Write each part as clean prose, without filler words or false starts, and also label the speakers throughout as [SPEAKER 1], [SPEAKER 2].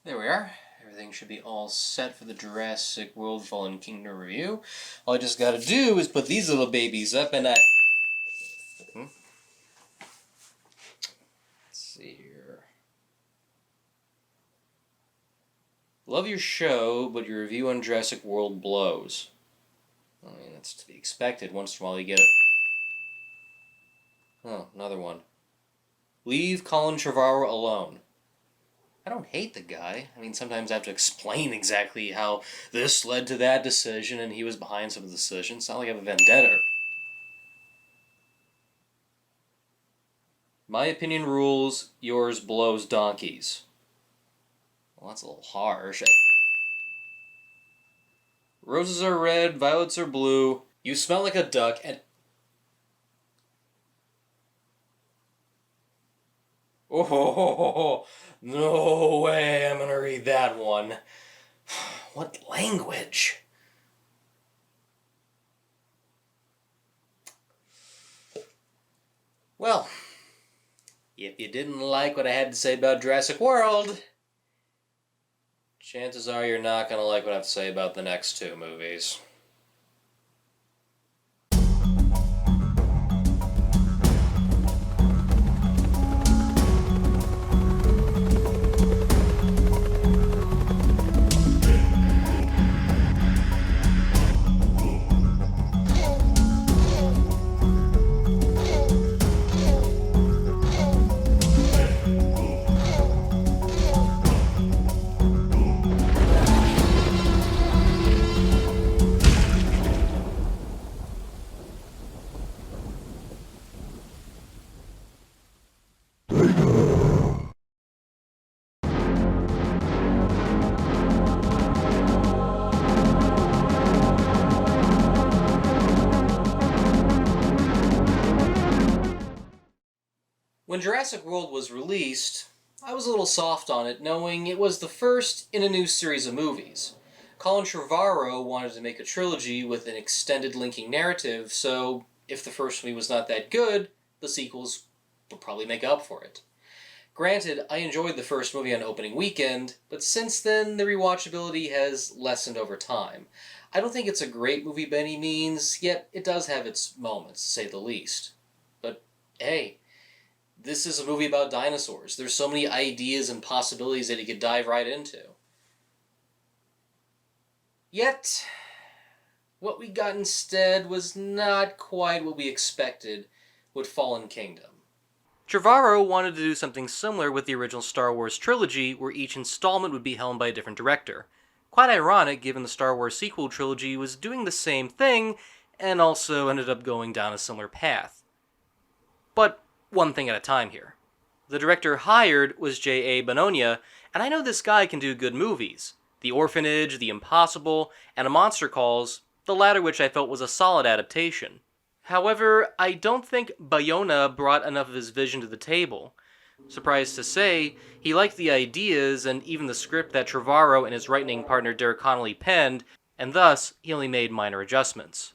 [SPEAKER 1] There we are. Everything should be all set for the Jurassic World Fallen Kingdom review. All I just gotta do is put these little babies up and Let's see here. Love your show, but your review on Jurassic World blows. I mean, that's to be expected. Once in a while you get it. Oh, another one. Leave Colin Trevorrow alone. I don't hate the guy. I mean, sometimes I have to explain exactly how this led to that decision and he was behind some of the decisions. It's not like I have a vendetta. My opinion rules, yours blows donkeys. Well, that's a little harsh. Roses are red, violets are blue. You smell like a duck and... Oh, no way I'm gonna read that one. What language? Well, if you didn't like what I had to say about Jurassic World, chances are you're not gonna like what I have to say about the next two movies. When Jurassic World was released, I was a little soft on it, knowing it was the first in a new series of movies. Colin Trevorrow wanted to make a trilogy with an extended linking narrative, so if the first movie was not that good, the sequels would probably make up for it. Granted, I enjoyed the first movie on opening weekend, but since then the rewatchability has lessened over time. I don't think it's a great movie by any means, yet it does have its moments, to say the least. But hey, this is a movie about dinosaurs. There's so many ideas and possibilities that he could dive right into. Yet, what we got instead was not quite what we expected with Fallen Kingdom. Trevorrow wanted to do something similar with the original Star Wars trilogy, where each installment would be helmed by a different director. Quite ironic, given the Star Wars sequel trilogy was doing the same thing, and also ended up going down a similar path. But one thing at a time here. The director hired was J.A. Bononia, and I know this guy can do good movies. The Orphanage, The Impossible, and A Monster Calls, the latter which I felt was a solid adaptation. However, I don't think Bayona brought enough of his vision to the table. Surprised to say, he liked the ideas and even the script that Trevorrow and his writing partner Derek Connolly penned, and thus he only made minor adjustments.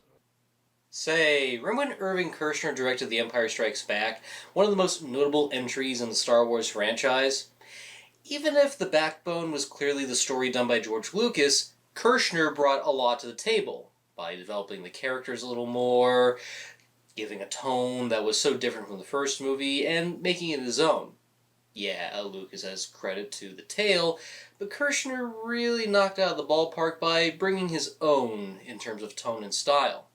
[SPEAKER 1] Say, remember when Irving Kershner directed The Empire Strikes Back, one of the most notable entries in the Star Wars franchise? Even if the backbone was clearly the story done by George Lucas, Kershner brought a lot to the table by developing the characters a little more, giving a tone that was so different from the first movie, and making it his own. Yeah, Lucas has credit to the tale, but Kershner really knocked out of the ballpark by bringing his own in terms of tone and style.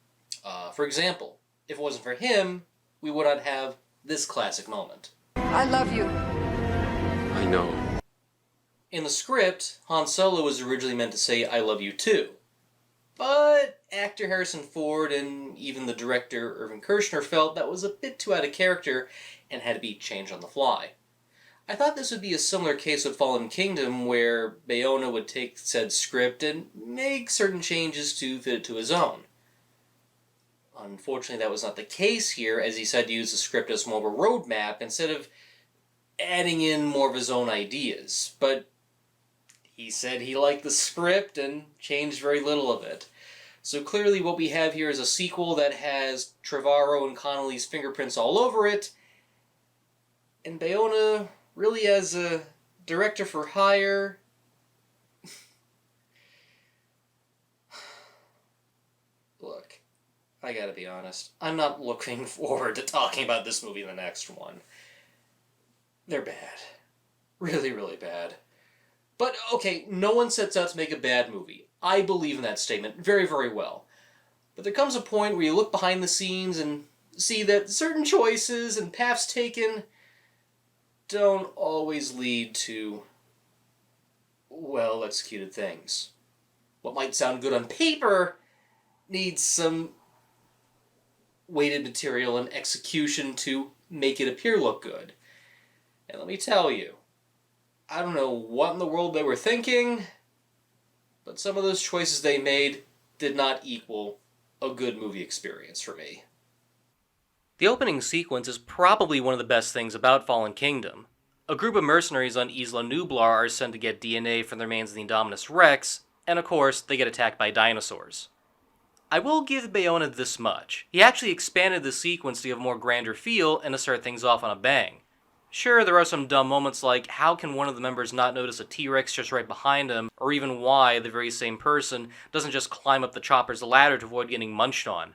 [SPEAKER 1] For example, if it wasn't for him, we would not have this classic moment.
[SPEAKER 2] I love you.
[SPEAKER 3] I know.
[SPEAKER 1] In the script, Han Solo was originally meant to say, I love you too. But actor Harrison Ford and even the director Irving Kershner felt that was a bit too out of character and had to be changed on the fly. I thought this would be a similar case with Fallen Kingdom, where Bayona would take said script and make certain changes to fit it to his own. Unfortunately, that was not the case here, as he decided to use the script as more of a roadmap instead of adding in more of his own ideas. But he said he liked the script and changed very little of it. So clearly what we have here is a sequel that has Trevorrow and Connolly's fingerprints all over it, and Bayona really as a director for hire I gotta be honest. I'm not looking forward to talking about this movie in the next one. They're bad. Really, really bad. But, okay, no one sets out to make a bad movie. I believe in that statement very, very well. But there comes a point where you look behind the scenes and see that certain choices and paths taken don't always lead to well-executed things. What might sound good on paper needs some weighted material and execution to make it appear look good. And let me tell you, I don't know what in the world they were thinking, but some of those choices they made did not equal a good movie experience for me.
[SPEAKER 2] The opening sequence is probably one of the best things about Fallen Kingdom. A group of mercenaries on Isla Nublar are sent to get DNA from the remains of the Indominus Rex, and of course, they get attacked by dinosaurs. I will give Bayona this much. He actually expanded the sequence to give a more grander feel and to start things off on a bang. Sure, there are some dumb moments like how can one of the members not notice a T-Rex just right behind him, or even why the very same person doesn't just climb up the chopper's ladder to avoid getting munched on.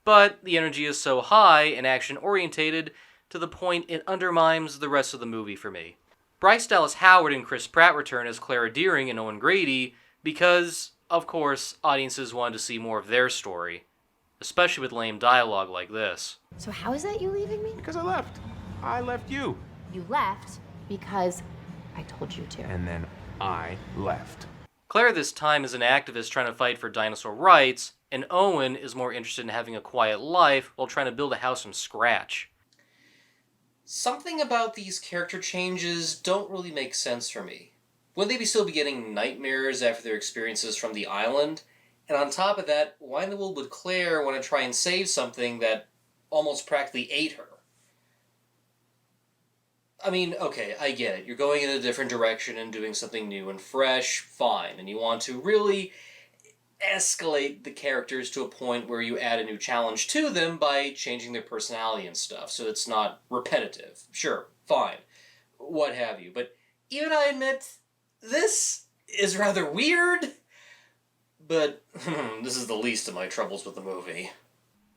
[SPEAKER 2] But the energy is so high and action-orientated to the point it undermines the rest of the movie for me. Bryce Dallas Howard and Chris Pratt return as Clara Deering and Owen Grady because, of course, audiences wanted to see more of their story, especially with lame dialogue like this.
[SPEAKER 4] So how is that you leaving me?
[SPEAKER 5] Because I left. I left you.
[SPEAKER 4] You left because I told you to.
[SPEAKER 5] And then I left.
[SPEAKER 2] Clara this time is an activist trying to fight for dinosaur rights, and Owen is more interested in having a quiet life while trying to build a house from scratch.
[SPEAKER 1] Something about these character changes don't really make sense for me. Wouldn't they still be getting nightmares after their experiences from the island? And on top of that, why in the world would Claire want to try and save something that almost practically ate her? I mean, okay, I get it. You're going in a different direction and doing something new and fresh, fine. And you want to really escalate the characters to a point where you add a new challenge to them by changing their personality and stuff, so it's not repetitive. Sure, fine, what have you. But even I admit, this is rather weird, but this is the least of my troubles with the movie.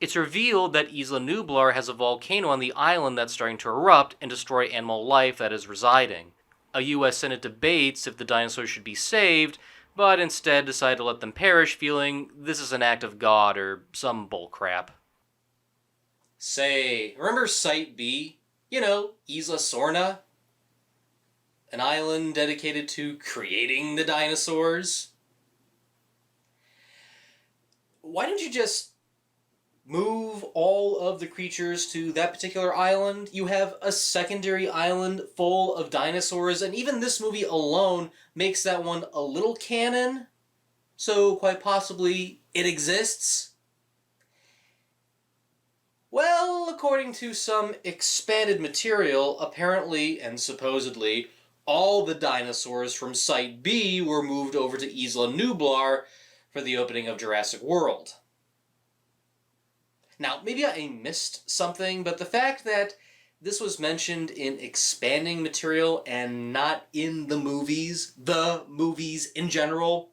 [SPEAKER 2] It's revealed that Isla Nublar has a volcano on the island that's starting to erupt and destroy animal life that is residing. A US Senate debates if the dinosaurs should be saved, but instead decide to let them perish, feeling this is an act of God or some bullcrap.
[SPEAKER 1] Say, remember Site B? You know, Isla Sorna? An island dedicated to creating the dinosaurs? Why don't you just move all of the creatures to that particular island? You have a secondary island full of dinosaurs, and even this movie alone makes that one a little canon, so quite possibly it exists. Well, according to some expanded material, apparently and supposedly, all the dinosaurs from Site B were moved over to Isla Nublar for the opening of Jurassic World. Now, maybe I missed something, but the fact that this was mentioned in expanding material and not in the movies in general,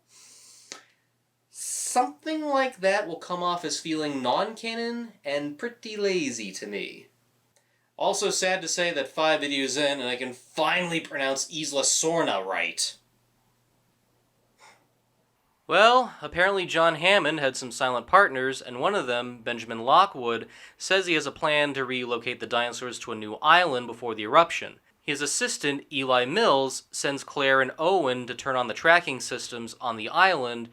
[SPEAKER 1] something like that will come off as feeling non-canon and pretty lazy to me. Also sad to say that 5 videos in and I can finally pronounce Isla Sorna right.
[SPEAKER 2] Well, apparently John Hammond had some silent partners, and one of them, Benjamin Lockwood, says he has a plan to relocate the dinosaurs to a new island before the eruption. His assistant, Eli Mills, sends Claire and Owen to turn on the tracking systems on the island,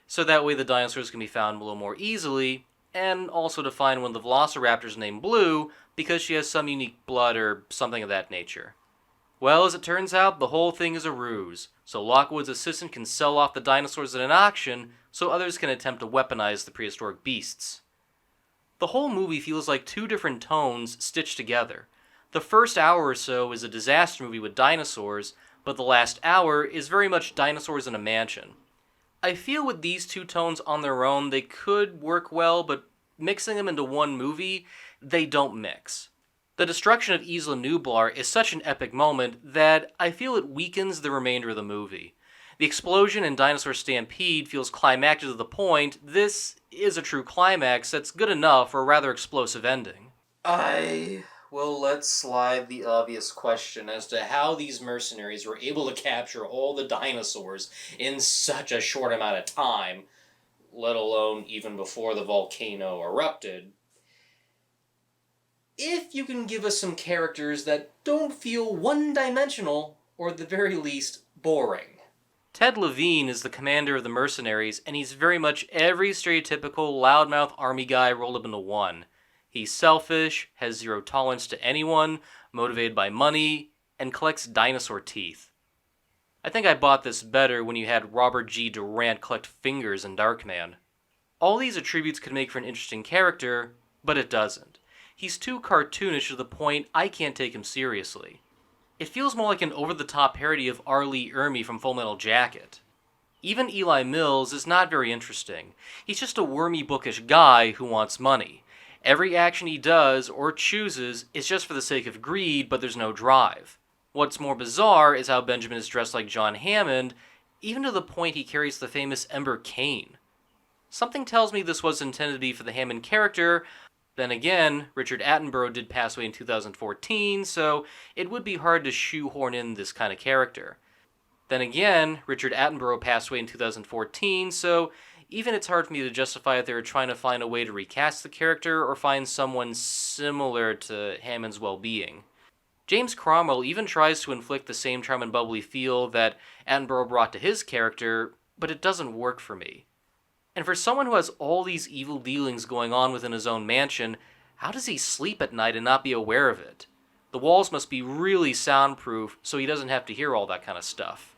[SPEAKER 2] so that way the dinosaurs can be found a little more easily, and also to find one of the velociraptors named Blue, because she has some unique blood or something of that nature. Well, as it turns out, the whole thing is a ruse, so Lockwood's assistant can sell off the dinosaurs at an auction, so others can attempt to weaponize the prehistoric beasts. The whole movie feels like 2 different tones stitched together. The first hour or so is a disaster movie with dinosaurs, but the last hour is very much dinosaurs in a mansion. I feel with these 2 tones on their own, they could work well, but mixing them into one movie, they don't mix. The destruction of Isla Nublar is such an epic moment that I feel it weakens the remainder of the movie. The explosion and dinosaur stampede feels climactic to the point. This is a true climax that's good enough for a rather explosive ending.
[SPEAKER 1] I will let slide the obvious question as to how these mercenaries were able to capture all the dinosaurs in such a short amount of time, let alone even before the volcano erupted. If you can give us some characters that don't feel one-dimensional, or at the very least, boring.
[SPEAKER 2] Ted Levine is the commander of the mercenaries, and he's very much every stereotypical loudmouth army guy rolled up into one. He's selfish, has zero tolerance to anyone, motivated by money, and collects dinosaur teeth. I think I bought this better when you had Robert G. Durant collect fingers in Darkman. All these attributes could make for an interesting character, but it doesn't. He's too cartoonish to the point I can't take him seriously. It feels more like an over-the-top parody of R. Lee Ermey from Full Metal Jacket. Even Eli Mills is not very interesting. He's just a wormy, bookish guy who wants money. Every action he does or chooses is just for the sake of greed, but there's no drive. What's more bizarre is how Benjamin is dressed like John Hammond, even to the point he carries the famous Ember cane. Something tells me this was intended to be for the Hammond character. Then again, Richard Attenborough did pass away in 2014, so it would be hard to shoehorn in this kind of character. Then again, Richard Attenborough passed away in 2014, so even it's hard for me to justify if they were trying to find a way to recast the character or find someone similar to Hammond's well-being. James Cromwell even tries to inflict the same charm and bubbly feel that Attenborough brought to his character, but it doesn't work for me. And for someone who has all these evil dealings going on within his own mansion, how does he sleep at night and not be aware of it? The walls must be really soundproof so he doesn't have to hear all that kind of stuff.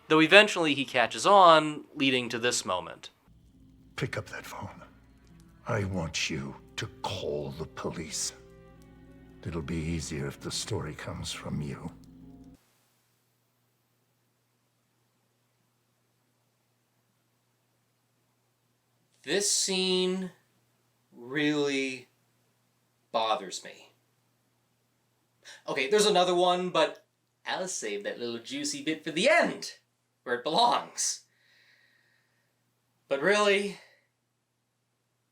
[SPEAKER 2] Though eventually he catches on, leading to this moment.
[SPEAKER 6] Pick up that phone. I want you to call the police. It'll be easier if the story comes from you.
[SPEAKER 1] This scene really bothers me. Okay, there's another one, but I'll save that little juicy bit for the end, where it belongs. But really,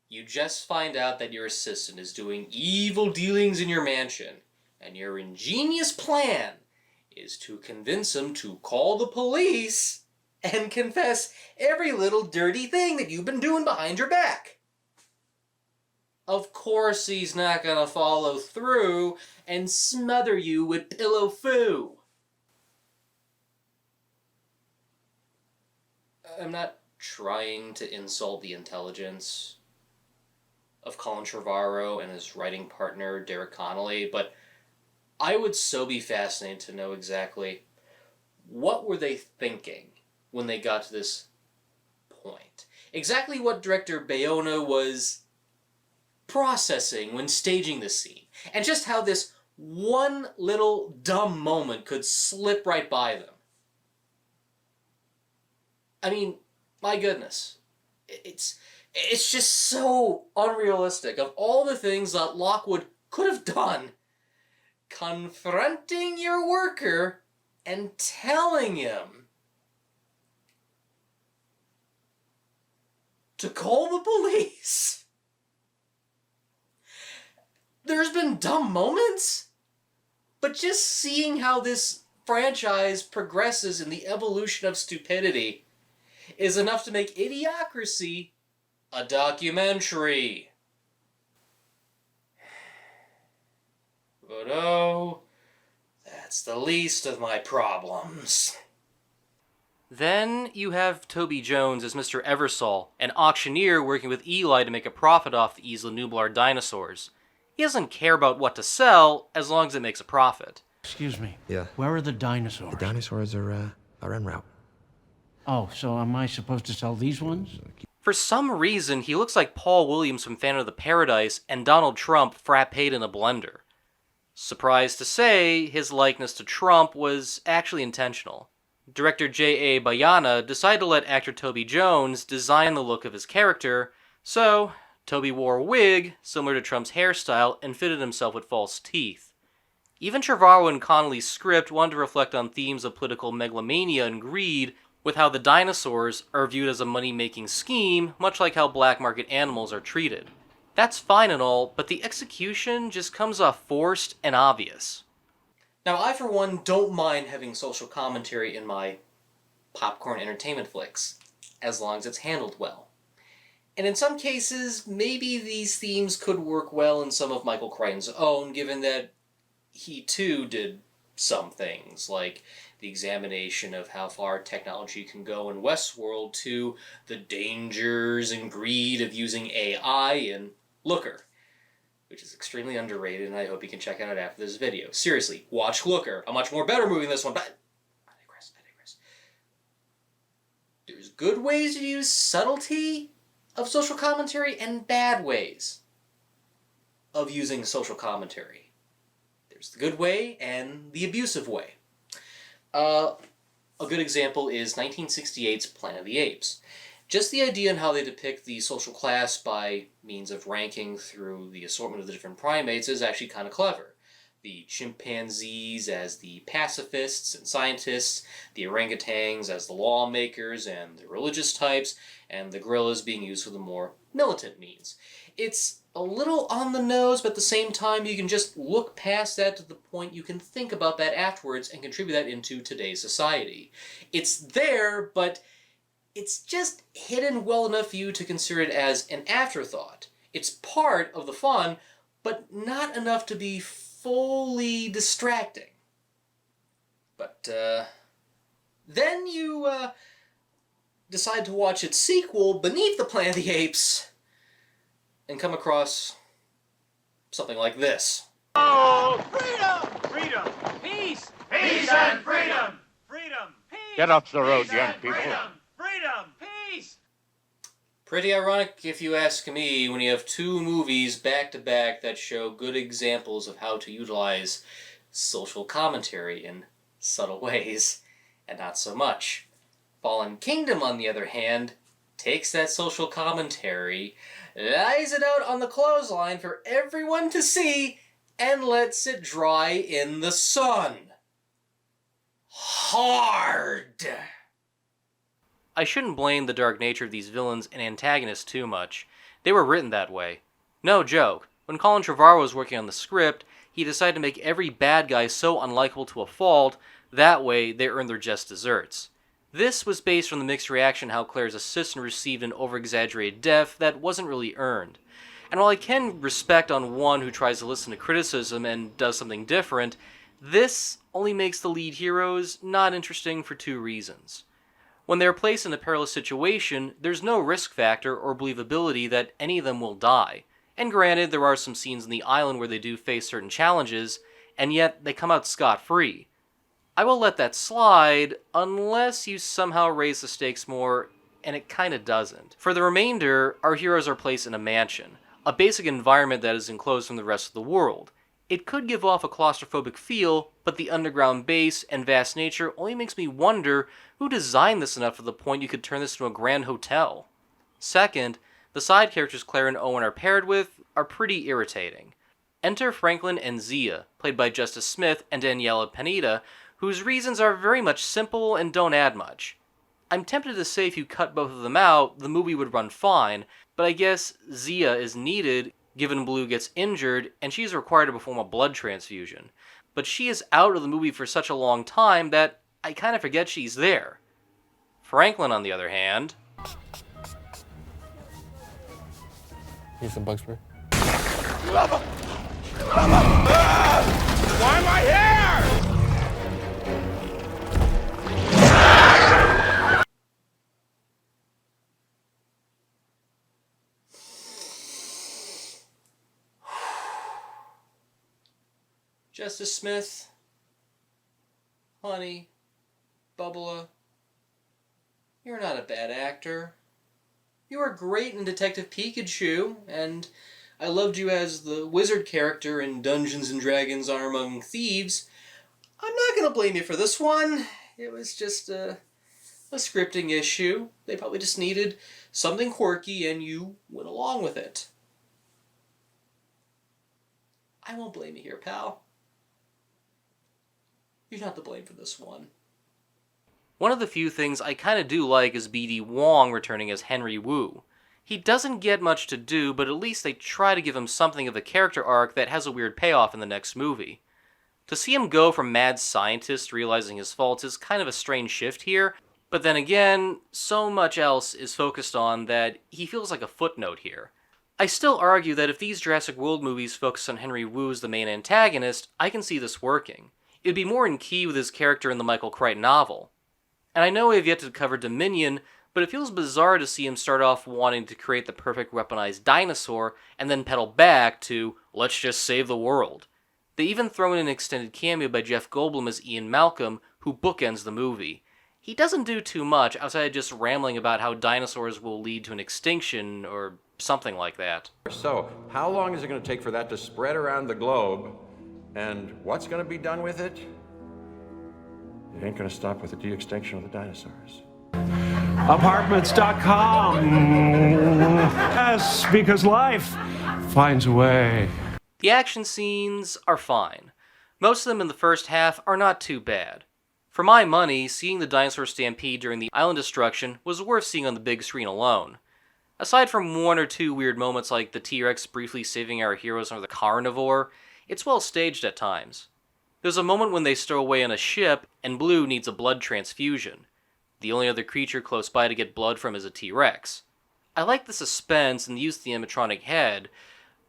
[SPEAKER 1] you just find out that your assistant is doing evil dealings in your mansion, and your ingenious plan is to convince him to call the police and confess every little dirty thing that you've been doing behind your back. Of course he's not gonna follow through and smother you with pillow foo. I'm not trying to insult the intelligence of Colin Trevorrow and his writing partner Derek Connolly, but I would so be fascinated to know exactly what were they thinking when they got to this point. Exactly what director Bayona was processing when staging this scene, and just how this one little dumb moment could slip right by them. I mean, my goodness. It's just so unrealistic. Of all the things that Lockwood could have done, confronting your worker and telling him to call the police. There's been dumb moments, but just seeing how this franchise progresses in the evolution of stupidity is enough to make Idiocracy a documentary. But oh, that's the least of my problems.
[SPEAKER 2] Then you have Toby Jones as Mr. Eversole, an auctioneer working with Eli to make a profit off the Isla Nublar dinosaurs. He doesn't care about what to sell as long as it makes a profit.
[SPEAKER 7] Excuse me.
[SPEAKER 3] Yeah.
[SPEAKER 7] Where are the dinosaurs?
[SPEAKER 3] The dinosaurs are en route.
[SPEAKER 7] Oh, so am I supposed to sell these ones?
[SPEAKER 2] For some reason, he looks like Paul Williams from Phantom of the Paradise and Donald Trump frappéed in a blender. Surprised to say, his likeness to Trump was actually intentional. Director J.A. Bayana decided to let actor Toby Jones design the look of his character, so Toby wore a wig similar to Trump's hairstyle and fitted himself with false teeth. Even Trevorrow and Connolly's script wanted to reflect on themes of political megalomania and greed, with how the dinosaurs are viewed as a money-making scheme, much like how black market animals are treated. That's fine and all, but the execution just comes off forced and obvious.
[SPEAKER 1] Now, I for one don't mind having social commentary in my popcorn entertainment flicks, as long as it's handled well. And in some cases, maybe these themes could work well in some of Michael Crichton's own, given that he too did some things, like the examination of how far technology can go in Westworld to the dangers and greed of using AI in Looker, which is extremely underrated, and I hope you can check it out after this video. Seriously, watch Looker. A much more better movie than this one, but I digress. There's good ways to use subtlety of social commentary and bad ways of using social commentary. There's the good way and the abusive way. A good example is 1968's Planet of the Apes. Just the idea on how they depict the social class by means of ranking through the assortment of the different primates is actually kind of clever. The chimpanzees as the pacifists and scientists, the orangutans as the lawmakers and the religious types, and the gorillas being used for the more militant means. It's a little on the nose, but at the same time you can just look past that to the point you can think about that afterwards and contribute that into today's society. It's there, but it's just hidden well enough for you to consider it as an afterthought. It's part of the fun, but not enough to be fully distracting. But then you decide to watch its sequel, Beneath the Planet of the Apes, and come across something like this.
[SPEAKER 8] Oh, freedom! Freedom! Peace! Peace and freedom! Freedom! Peace!
[SPEAKER 5] Get off the road,
[SPEAKER 8] Peace
[SPEAKER 5] young
[SPEAKER 8] and
[SPEAKER 5] people.
[SPEAKER 8] Freedom! Freedom! Peace!
[SPEAKER 1] Pretty ironic, if you ask me, when you have two movies back-to-back that show good examples of how to utilize social commentary in subtle ways, and not so much. Fallen Kingdom, on the other hand, takes that social commentary, lays it out on the clothesline for everyone to see, and lets it dry in the sun. Hard!
[SPEAKER 2] I shouldn't blame the dark nature of these villains and antagonists too much. They were written that way. No joke. When Colin Trevorrow was working on the script, he decided to make every bad guy so unlikable to a fault, that way they earned their just desserts. This was based on the mixed reaction how Claire's assistant received an over-exaggerated death that wasn't really earned. And while I can respect on one who tries to listen to criticism and does something different, this only makes the lead heroes not interesting for two reasons. When they are placed in a perilous situation, there's no risk factor or believability that any of them will die. And granted, there are some scenes on the island where they do face certain challenges, and yet they come out scot-free. I will let that slide, unless you somehow raise the stakes more, and it kinda doesn't. For the remainder, our heroes are placed in a mansion, a basic environment that is enclosed from the rest of the world. It could give off a claustrophobic feel, but the underground base and vast nature only makes me wonder who designed this enough to the point you could turn this into a grand hotel. Second, the side characters Claire and Owen are paired with are pretty irritating. Enter Franklin and Zia, played by Justice Smith and Daniela Pineda, whose reasons are very much simple and don't add much. I'm tempted to say if you cut both of them out, the movie would run fine, but I guess Zia is needed given Blue gets injured and she's required to perform a blood transfusion. But she is out of the movie for such a long time that I kind of forget she's there. Franklin, on the other hand...
[SPEAKER 9] Here's some bug spray.
[SPEAKER 5] Why am I here?
[SPEAKER 1] Justice Smith, honey, Bubba, you're not a bad actor. You were great in Detective Pikachu, and I loved you as the wizard character in Dungeons & Dragons Honor Among Thieves. I'm not going to blame you for this one. It was just a scripting issue. They probably just needed something quirky, and you went along with it. I won't blame you here, pal. You're not to blame for this one.
[SPEAKER 2] One of the few things I kinda do like is BD Wong returning as Henry Wu. He doesn't get much to do, but at least they try to give him something of a character arc that has a weird payoff in the next movie. To see him go from mad scientist to realizing his faults is kind of a strange shift here, but then again, so much else is focused on that he feels like a footnote here. I still argue that if these Jurassic World movies focus on Henry Wu as the main antagonist, I can see this working. It'd be more in key with his character in the Michael Crichton novel. And I know we have yet to cover Dominion, but it feels bizarre to see him start off wanting to create the perfect weaponized dinosaur and then pedal back to, let's just save the world. They even throw in an extended cameo by Jeff Goldblum as Ian Malcolm, who bookends the movie. He doesn't do too much outside of just rambling about how dinosaurs will lead to an extinction or something like that.
[SPEAKER 10] So, how long is it going to take for that to spread around the globe? And what's going to be done with it? It ain't going to stop with the de-extinction of the dinosaurs.
[SPEAKER 7] Apartments.com. Yes, because life finds a way.
[SPEAKER 2] The action scenes are fine. Most of them in the first half are not too bad. For my money, seeing the dinosaur stampede during the island destruction was worth seeing on the big screen alone. Aside from one or two weird moments like the T-Rex briefly saving our heroes from the carnivore, it's well staged at times. There's a moment when they stow away on a ship and Blue needs a blood transfusion. The only other creature close by to get blood from is a T-Rex. I like the suspense and the use of the animatronic head,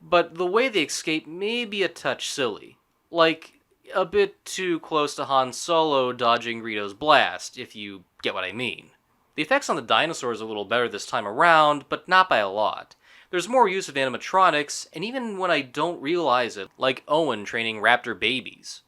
[SPEAKER 2] but the way they escape may be a touch silly. Like, a bit too close to Han Solo dodging Greedo's blast, if you get what I mean. The effects on the dinosaurs are a little better this time around, but not by a lot. There's more use of animatronics, and even when I don't realize it, like Owen training raptor babies.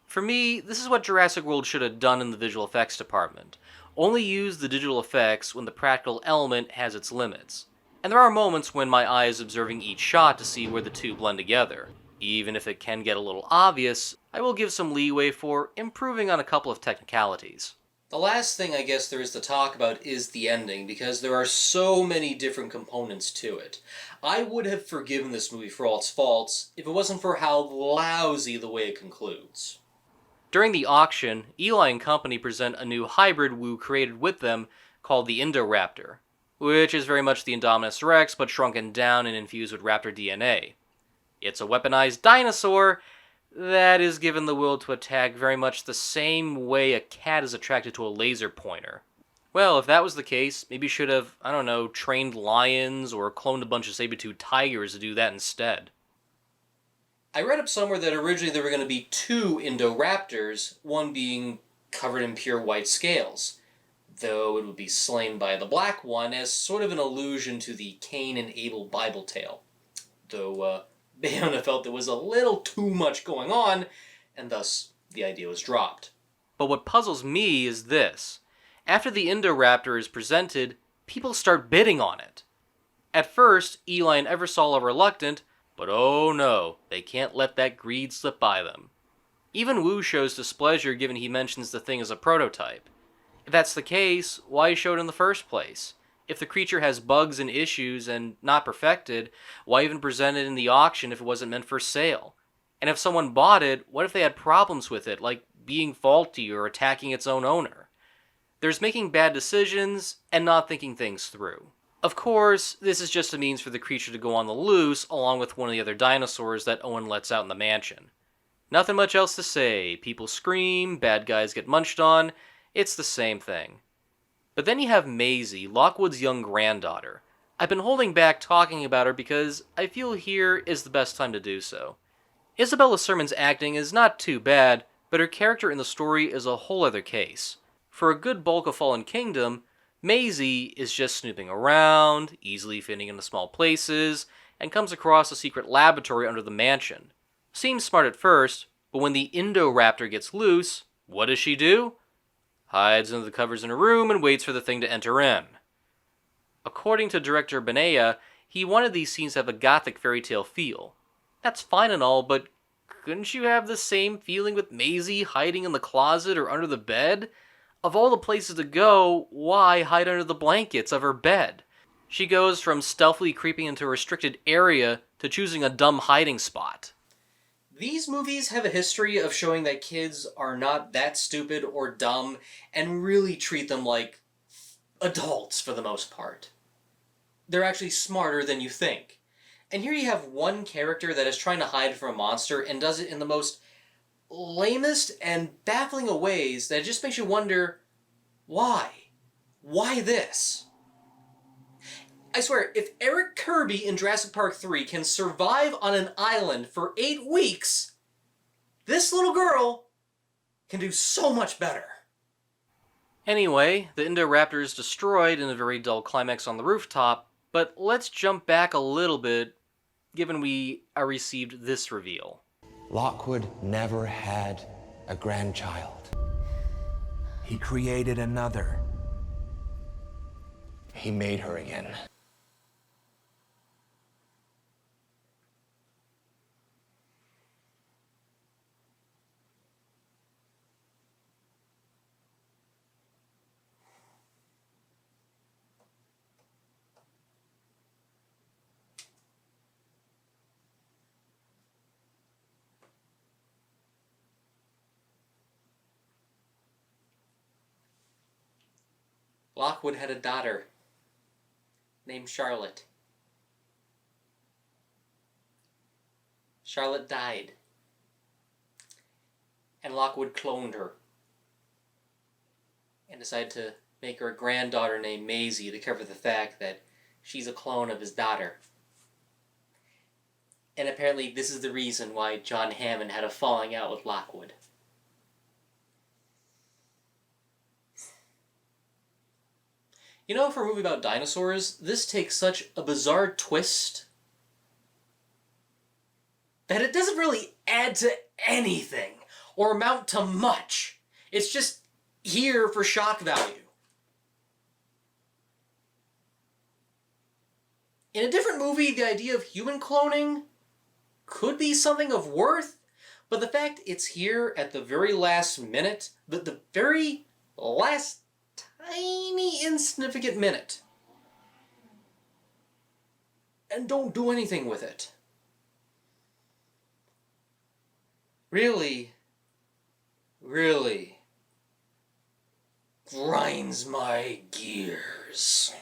[SPEAKER 2] For me, this is what Jurassic World should have done in the visual effects department. Only use the digital effects when the practical element has its limits. And there are moments when my eye is observing each shot to see where the two blend together. Even if it can get a little obvious, I will give some leeway for improving on a couple of technicalities.
[SPEAKER 1] The last thing I guess there is to talk about is the ending, because there are so many different components to it. I would have forgiven this movie for all its faults if it wasn't for how lousy the way it concludes.
[SPEAKER 2] During the auction, Eli and company present a new hybrid Wu created with them called the Indoraptor, which is very much the Indominus Rex but shrunken down and infused with raptor DNA. It's a weaponized dinosaur that is given the will to attack very much the same way a cat is attracted to a laser pointer. Well, if that was the case, maybe you should have, trained lions or cloned a bunch of saber-toothed tigers to do that instead.
[SPEAKER 1] I read up somewhere that originally there were going to be two Indoraptors, one being covered in pure white scales, though it would be slain by the black one as sort of an allusion to the Cain and Abel Bible tale. Though, Bayona felt there was a little too much going on, and thus the idea was dropped.
[SPEAKER 2] But what puzzles me is this. After the Indoraptor is presented, people start bidding on it. At first, Eli and Eversol are reluctant, but oh no, they can't let that greed slip by them. Even Wu shows displeasure given he mentions the thing as a prototype. If that's the case, why show it in the first place? If the creature has bugs and issues and not perfected, why even present it in the auction if it wasn't meant for sale? And if someone bought it, what if they had problems with it, like being faulty or attacking its own owner? There's making bad decisions and not thinking things through. Of course, this is just a means for the creature to go on the loose along with one of the other dinosaurs that Owen lets out in the mansion. Nothing much else to say. People scream, bad guys get munched on. It's the same thing. But then you have Maisie, Lockwood's young granddaughter. I've been holding back talking about her because I feel here is the best time to do so. Isabella Sermon's acting is not too bad, but her character in the story is a whole other case. For a good bulk of Fallen Kingdom, Maisie is just snooping around, easily fitting into small places, and comes across a secret laboratory under the mansion. Seems smart at first, but when the Indoraptor gets loose, what does she do? Hides under the covers in her room and waits for the thing to enter in. According to director Benea, he wanted these scenes to have a gothic fairy tale feel. That's fine and all, but couldn't you have the same feeling with Maisie hiding in the closet or under the bed? Of all the places to go, why hide under the blankets of her bed? She goes from stealthily creeping into a restricted area to choosing a dumb hiding spot.
[SPEAKER 1] These movies have a history of showing that kids are not that stupid or dumb and really treat them like adults for the most part. They're actually smarter than you think. And here you have one character that is trying to hide from a monster and does it in the most lamest and baffling of ways that just makes you wonder, why? Why this? I swear, if Eric Kirby in Jurassic Park 3 can survive on an island for 8 weeks, this little girl can do so much better.
[SPEAKER 2] Anyway, the Indoraptor is destroyed in a very dull climax on the rooftop, but let's jump back a little bit, given we received this reveal.
[SPEAKER 3] Lockwood never had a grandchild. He created another. He made her again.
[SPEAKER 1] Lockwood had a daughter named Charlotte. Charlotte died, and Lockwood cloned her and decided to make her a granddaughter named Maisie to cover the fact that she's a clone of his daughter. And apparently this is the reason why John Hammond had a falling out with Lockwood. You know, for a movie about dinosaurs, this takes such a bizarre twist that it doesn't really add to anything or amount to much. It's just here for shock value. In a different movie, the idea of human cloning could be something of worth, but the fact it's here at the very last minute, the very last tiny insignificant minute, and don't do anything with it, really grinds my gears.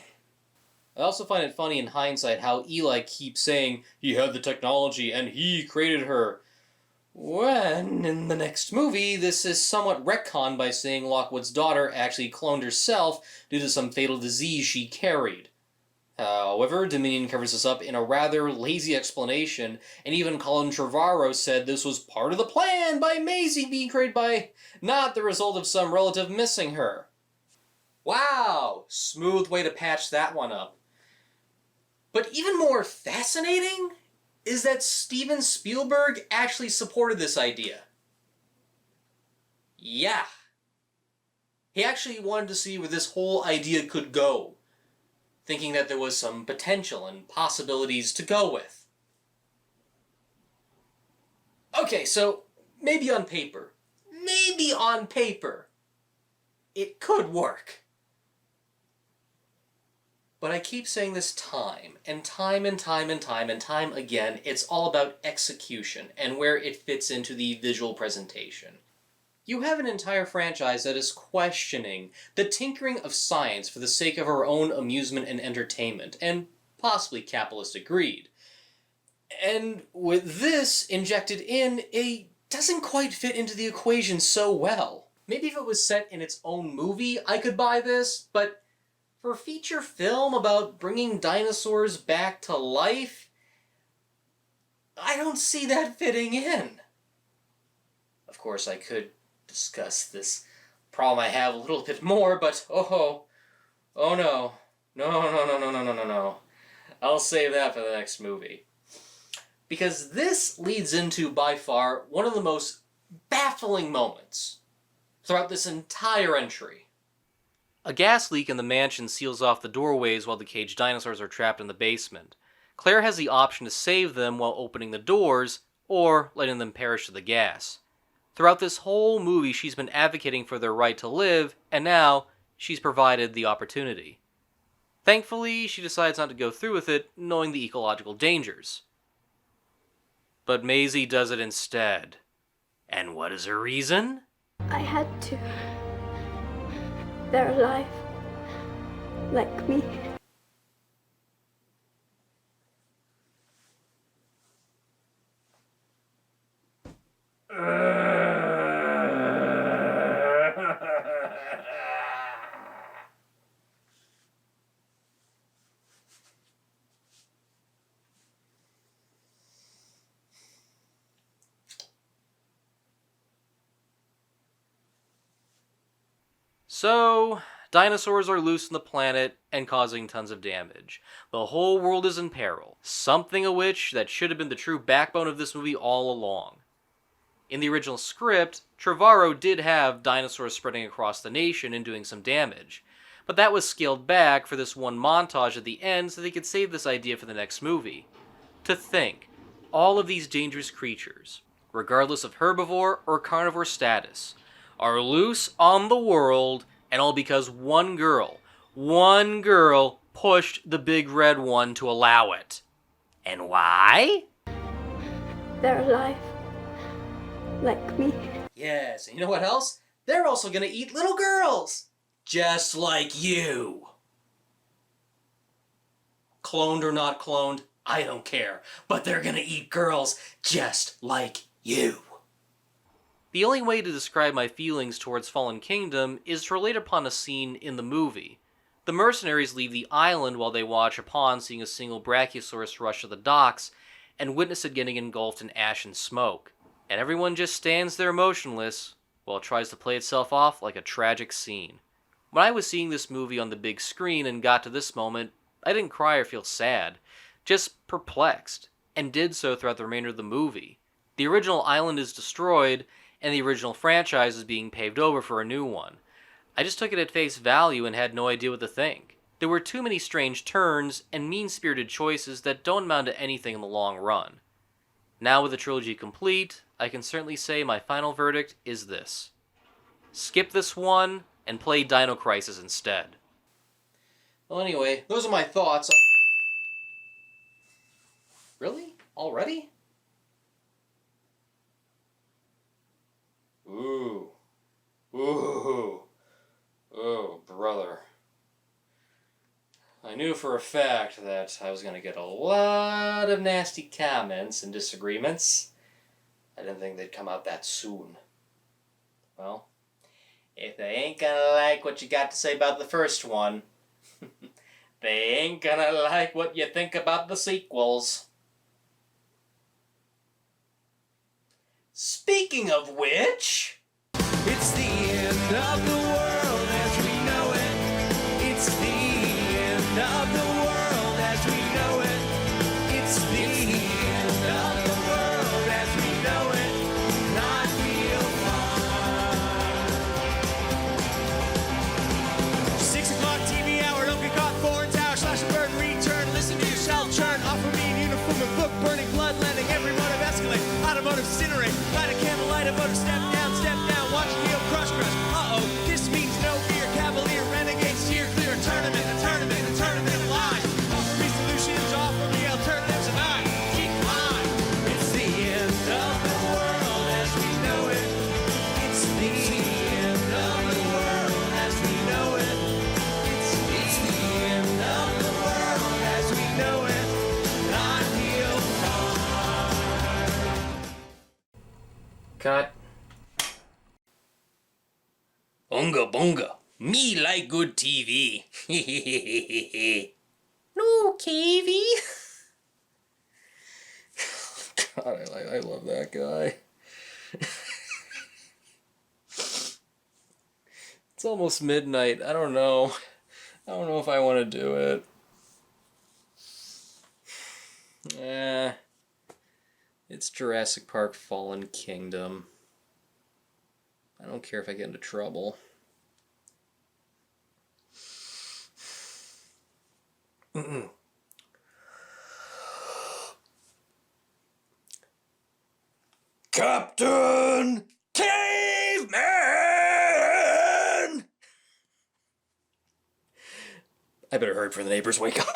[SPEAKER 1] I also find it funny in hindsight how Eli keeps saying he had the technology and he created her, when in the next movie this is somewhat retconned by saying Lockwood's daughter actually cloned herself due to some fatal disease she carried. However, Dominion covers this up in a rather lazy explanation, and even Colin Trevorrow said this was part of the plan by Maisie being created by, not the result of some relative missing her. Wow, smooth way to patch that one up. But even more fascinating is that Steven Spielberg actually supported this idea. Yeah. He actually wanted to see where this whole idea could go, thinking that there was some potential and possibilities to go with. Okay, so maybe on paper, it could work. But I keep saying this time again, it's all about execution and where it fits into the visual presentation. You have an entire franchise that is questioning the tinkering of science for the sake of our own amusement and entertainment, and possibly capitalistic greed. And with this injected in, it doesn't quite fit into the equation so well. Maybe if it was set in its own movie, I could buy this, but for a feature film about bringing dinosaurs back to life, I don't see that fitting in. Of course, I could discuss this problem I have a little bit more, but oh no. No. I'll save that for the next movie. Because this leads into, by far, one of the most baffling moments throughout this entire entry.
[SPEAKER 2] A gas leak in the mansion seals off the doorways while the caged dinosaurs are trapped in the basement. Claire has the option to save them while opening the doors, or letting them perish to the gas. Throughout this whole movie, she's been advocating for their right to live, and now she's provided the opportunity. Thankfully, she decides not to go through with it, knowing the ecological dangers. But Maisie does it instead. And what is her reason?
[SPEAKER 11] I had to. They're alive. Like me.
[SPEAKER 2] So, dinosaurs are loose on the planet and causing tons of damage. The whole world is in peril, something of which that should have been the true backbone of this movie all along. In the original script, Trevorrow did have dinosaurs spreading across the nation and doing some damage, but that was scaled back for this one montage at the end so they could save this idea for the next movie. To think, all of these dangerous creatures, regardless of herbivore or carnivore status, are loose on the world, and all because one girl pushed the big red one to allow it. And why?
[SPEAKER 11] They're alive. Like me.
[SPEAKER 1] Yes, and you know what else? They're also gonna eat little girls! Just like you! Cloned or not cloned, I don't care. But they're gonna eat girls just like you.
[SPEAKER 2] The only way to describe my feelings towards Fallen Kingdom is to relate upon a scene in the movie. The mercenaries leave the island while they watch upon seeing a single Brachiosaurus rush to the docks and witness it getting engulfed in ash and smoke. And everyone just stands there motionless while it tries to play itself off like a tragic scene. When I was seeing this movie on the big screen and got to this moment, I didn't cry or feel sad, just perplexed, and did so throughout the remainder of the movie. The original island is destroyed, and the original franchise is being paved over for a new one. I just took it at face value and had no idea what to think. There were too many strange turns and mean-spirited choices that don't amount to anything in the long run. Now with the trilogy complete, I can certainly say my final verdict is this. Skip this one and play Dino Crisis instead.
[SPEAKER 1] Well, anyway, those are my thoughts. Really? Already? Ooh. Ooh. Oh, brother. I knew for a fact that I was going to get a lot of nasty comments and disagreements. I didn't think they'd come out that soon. Well, if they ain't gonna like what you got to say about the first one, they ain't gonna like what you think about the sequels. Speaking of which...
[SPEAKER 8] It's the end of the world as we know it. It's the end of the world as we know it. It's the end of the world as we know it. Not real fun. 6 o'clock TV hour, don't get caught. Foreign tower, slash and burn, return. Listen to yourself churn. Offer me a uniform and book burning, blood letting every motive escalate. Automotive incinerate. Light a candle, light a motor, step down. Watch Neo crush. Uh-oh, this means no fear. Cavalier, renegade, steer clear. A tournament of lies. Offer me solutions, offer me alternatives, and I keep mine. It's the end of the world as we know it. It's the end of the world as we know it. It's the end of the world as we know it. Not real fun.
[SPEAKER 1] Cut. Bunga bunga. Me like good TV. No, KV. God, I love that guy. It's almost midnight. I don't know. I don't know if I want to do it. It's Jurassic Park Fallen Kingdom. I don't care if I get into trouble. Captain Caveman! I better hurry before the neighbors wake up.